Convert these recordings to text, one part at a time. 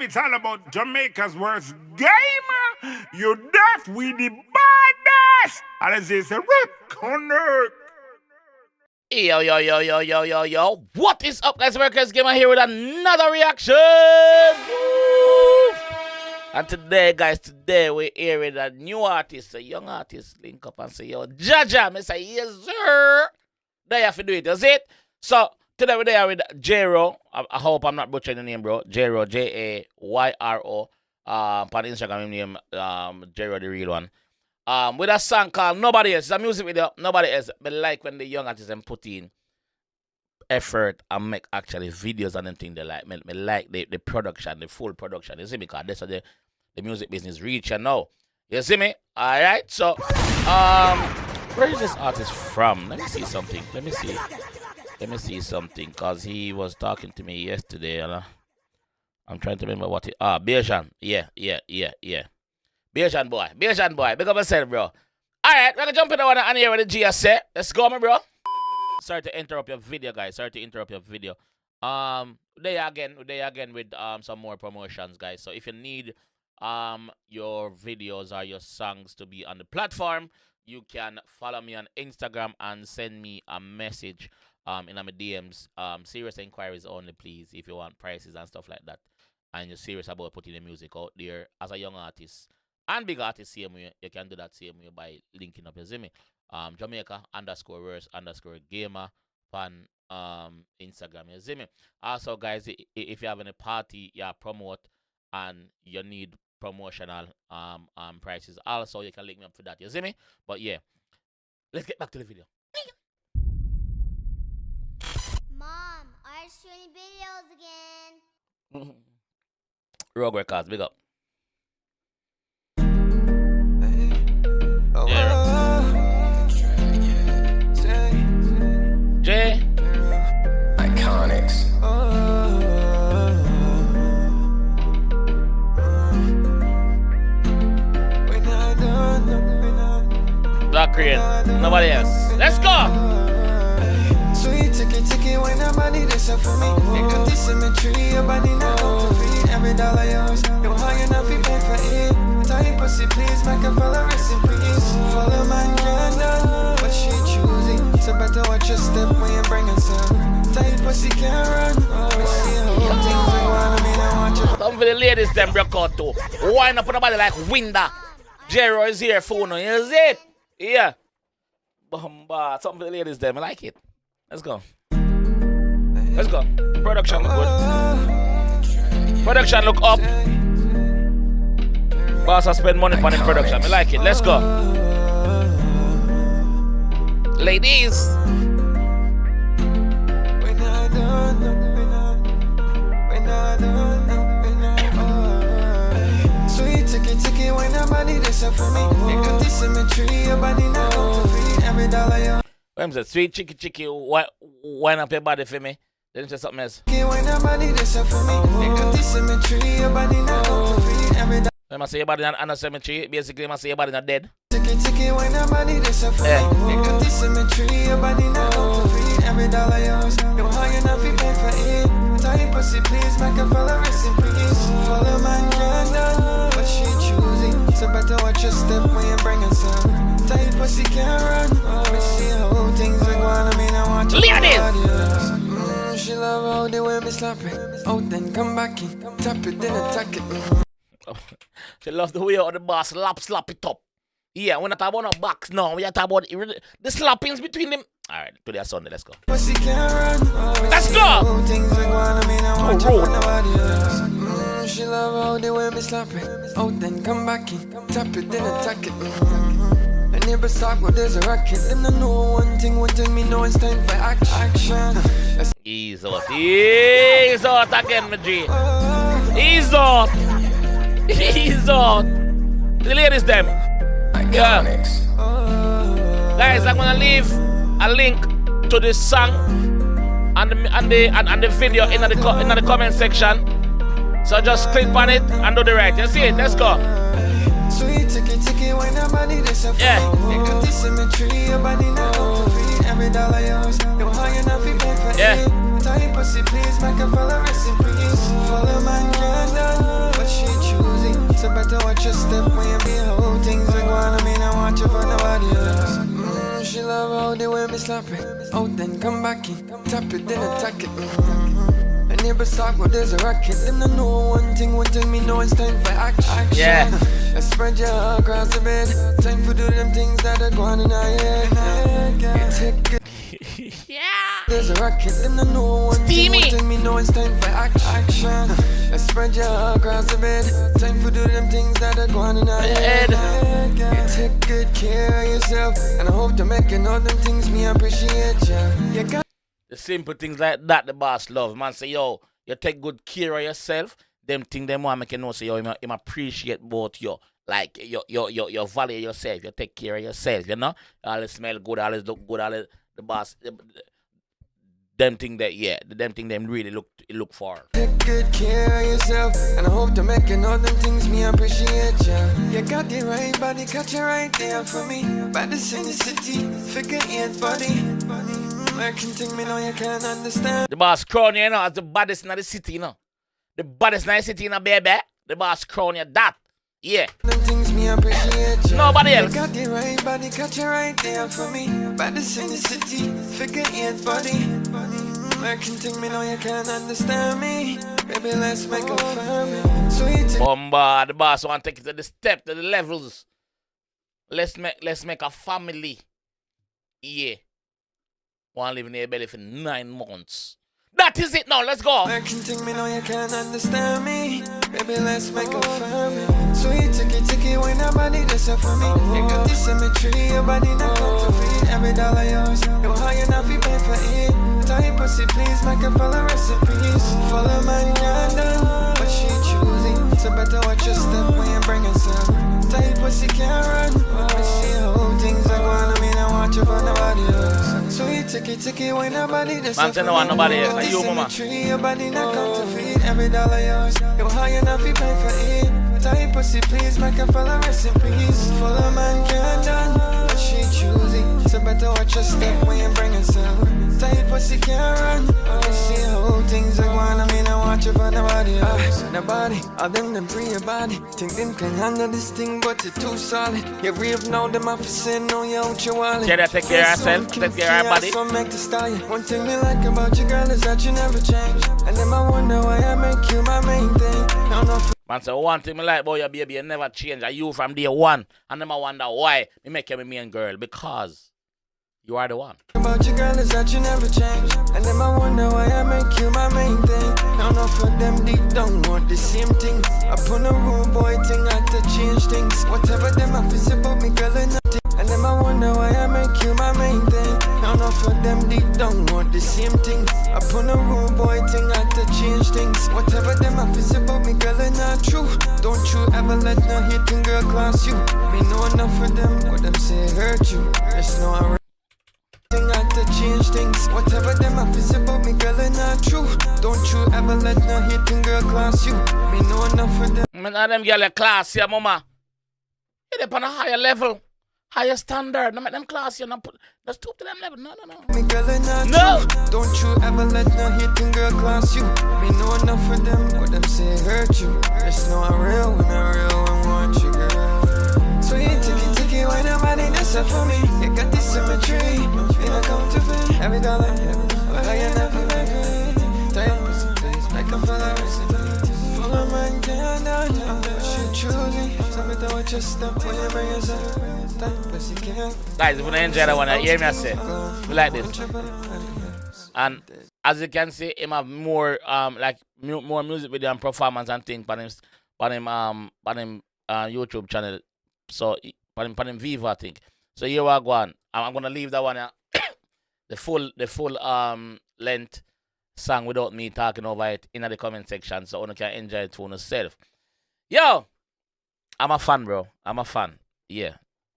it's all about Jamaica's worst game. You deaf, we the baddest. And as they say, connect. Yo, yo, yo, yo, yo, yo, yo. What is up, guys? JAMAICA'S Gamer here with another reaction. And today, guys, we're here with a new artist, a young artist. Link up and say, yo, Jaja. I say, yes, sir. There you have to do it, that's it. So, today we're there with Jayro. I hope I'm not butchering the name, bro. Jayro, Jayro. On Instagram, his name, Jayro, the real one. With a song called Nobody Else. It's a music video, Nobody Else. But like when the young artists put in effort and make actually videos and anything they like. Me like the production, the full production. You see me? Because that's how the music business reach you now. You see me? Alright, so where is this artist from? Let me see something. Let me see something. Cause he was talking to me yesterday, and I'm trying to remember what he Bejan. Yeah. Bejan boy. Big up yourself, bro. Alright, we're gonna jump in the one and here with the G I say. Let's go, my bro. Sorry to interrupt your video, guys. There again with some more promotions, guys. So if you need your videos or your songs to be on the platform, you can follow me on Instagram and send me a message in my DMs. Serious inquiries only, please, if you want prices and stuff like that. And you're serious about putting the music out there as a young artist. And big artist, same way, you can do that same way by linking up, you see me? Jamaica_verse_gamer on Instagram, you see me? Also, guys, if you have any party you promote and you need promotional prices, also you can link me up for that, you see me? But yeah, let's get back to the video. Mom, are showing videos again? Rogue Records, big up. JAMAICA'S. Black Rain, Nobody Else. Let's go! Sweet ticky when I'm money this up for me. Make a symmetry, your body not out to feed. Every dollar yours, you're high enough, you pay for it. Tight pussy, please, make a follow rest in peace. Follow my candle, what she choosing. So better watch your step when you're bringing some. Tight pussy can't run. We see how things are going, I mean, I want you. Some for the ladies, them broke out too. Wind up on the body like window. Jayro is here for no, is it? Yeah. Bomba. Something for the ladies, them. I like it. Let's go. Production look good. Production look up. Boss, I spend money on the production. I like it. Let's go. Ladies. Sweet ticky when I'm money this up for me. Make a symmetry, your body not out to feed. Every dollar you. When say sweet chicky, wind up your body for me. Then say something else. When I'm money this up for me. Make a symmetry, your body not out to feed. Every dollar. When I say your body in a cemetery, basically I say your body not dead. Ticky when I'm money this up for me. Make a symmetry, your body not out to feed. Every dollar yours, you're high enough, you pay for it. Tight pussy, please, make a follow rest in peace. Follow my candle, what she choosing. So better watch your step when you're bringing some. Tight pussy can't run. We see how things are going, I mean, I want you. She love how the way me slap it. Out then come back in. Tap it, then attack it. She love the way how the boss slap it up. Yeah, we're not talking about no box, no. We are talking about the slappings between them. Alright, today is Sunday, let's go. Let's go! She love how the way me slap it. Out then come back in. Tap it, then attack it. And never stop when there's a rocket. Them don't know one thing, one tell me no, it's time for action. Ease out again, my G. Ease out. The ladies, them. Yeah. Guys, I'm gonna leave a link to this song and the video in the comment section. So just click on it and do the right. You see it? Let's go. Sweet ticky when I'm money this up. Yeah. Make a symmetry, your body not out to feed. Every dollar yours, you're high enough, you pay for it. Tight pussy, please, make a follow rest in peace. Follow my candle. when me slap it. Out then come back in. Tap it, then attack it. And neighbors talk, but there's a racket. Them don't know one thing, one tell me no, it's time for action. Yeah. Let's spread your heart across the bed. Time for do them things that are going in our head. You take it. Yeah. There's a rocket, them don't know one thing, Steamy. one tell me no, it's time for action. Let's spread your heart across the bed. Time for do them things that are going in our head. You take good care of yourself, and I hope to make you know them things me appreciate you. You got The simple things like that the boss love. Man say, yo, you take good care of yourself. Them things them want make you know say, yo, him appreciate both you. Like, you value yourself. You take care of yourself, you know? Always smell good, always look good, always the boss. Them thing that, yeah, them thing them really look for. take good care of yourself, and I hope to make you know them things me appreciate you. You got the right body, got you right there for me. Baddest in the city, figure 8 body. American thing me know you can't understand. The boss crown you know as the baddest in the city, you know. The baddest in the city, you know, baby. The boss crown you that. Yeah. Them things me appreciate you. Nobody else. You got the right body, got you right there for me. Baddest in the city, figure 8 body. American thing me know you can't understand me. Baby, let's make a family. Sweet. Bomba, the boss want to take it to the step, to the levels. Let's make a family. Yeah. Want to live in their belly for 9 months. That is it now, let's go. American thing me know you can't understand me. Baby, let's make a family. Sweet ticky, when nobody does it for me. You got this symmetry, your body not counterfeit. Every dollar yours, you high enough, you pay for it. Tight pussy, please make a follow recipes. Follow man, can't done, but she choosing. So better watch your step when you bring us up. Tight pussy can't run. I see how things are going, I mean I watch you for nobody else. Sweet ticky, when nobody does it for me. Man say no want nobody else, like you, mama. Your body not counterfeit. Every dollar yours, you high enough, you pay for it. Tight pussy, please make a follow recipes. Follow man, can't done, but she choosing. So better watch your step when you bring us up. Tight pussy can't run. I see how things are going, I mean I watch you for nobody else. Nobody, all them free your body. Think them can handle this thing, but you're too solid. You real now, them off saying no, you out your wallet. Can you take care of yourself? Take care of your body? So make the style. One thing me like about you, girl, is that you never change. And then I wonder why I make you my main thing. Now no Man say one thing me like about your baby, you never change. Are you from day one? And then I wonder why me make you my main girl. Because you are the one. about you, girl, is that you never change. And then I wonder why I make you my main thing. Now enough for them deep down want the same thing. Upon a rude boy thing, I had to change things. Whatever them have to say about me, girl, and nothing. And then I wonder why I make you my main thing. Now enough for them deep down want the same thing. Upon a rude boy thing, I had to change things. Whatever them have to say about me, girl, and not true. Don't you ever let no hating girl class you. Me know enough for them, what them say hurt you. There's no I to change things. Whatever them have to say about me, girl, and not true. Don't you ever let no hating girl class you. Me know enough for them. Man, all them girl class here, mama. You're on a higher level, higher standard. No make them class you. No stoop to them level. No. Me girl, and not No. true. Don't you ever let no hating girl class you. Me know enough for them. What them say hurt you. There's no real when want you, girl. So you ticky, when nobody does it for me. You got this symmetry. Me not counterfeit. Every dollar, I ain't never make it. Tight pussy, please make a follow recipe. Follow man, can't done. She choosing. So better watch your step when you bring yourself. Tight pussy can't. Guys, if you enjoy that one, hear me I say, we like this. And as you can see, him have more more music video and performance and things on him YouTube channel. So on him Viva, I think. So here we go on. I'm gonna leave that one the full length song without me talking over it in the comment section, so you can enjoy it for yourself. Yo, I'm a fan, bro. I'm a fan. Yeah,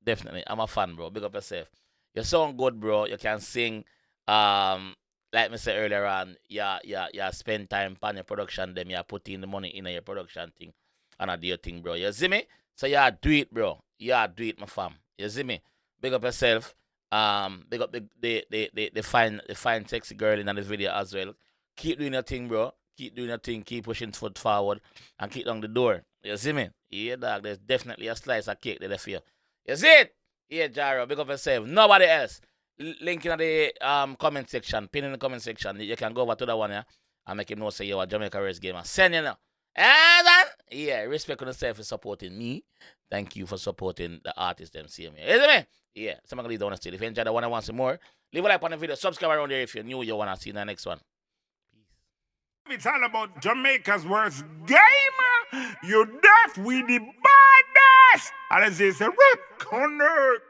definitely. I'm a fan, bro. Big up yourself. You sound good, bro. You can sing. Like me said earlier on, yeah, spend time on your production, them you put in the money in your production thing and I do your thing, bro. You see me? So yeah, do it, bro. Yeah, do it, my fam. You see me? Big up yourself. Big up the fine sexy girl in this video as well. Keep doing your thing, bro. Keep doing your thing. Keep pushing foot forward and keep down the door. You see me? Yeah, dog. There's definitely a slice of cake there for you. You see it? Yeah, Jayro. Big up yourself. Nobody else. link in the comment section, pin in the comment section. You can go over to that one, yeah, and make him know say you're a Jamaica gamer. Send you now. And then, yeah, respect on yourself for supporting me. Thank you for supporting the artists them see me. Isn't it? Yeah, so I'm gonna leave that one still. If you enjoyed the one I want some more, leave a like on the video, subscribe around there if you're new, you wanna see the next one. It's all about Jamaica's worst game. You deaf with the baddest. And it's a rip connect.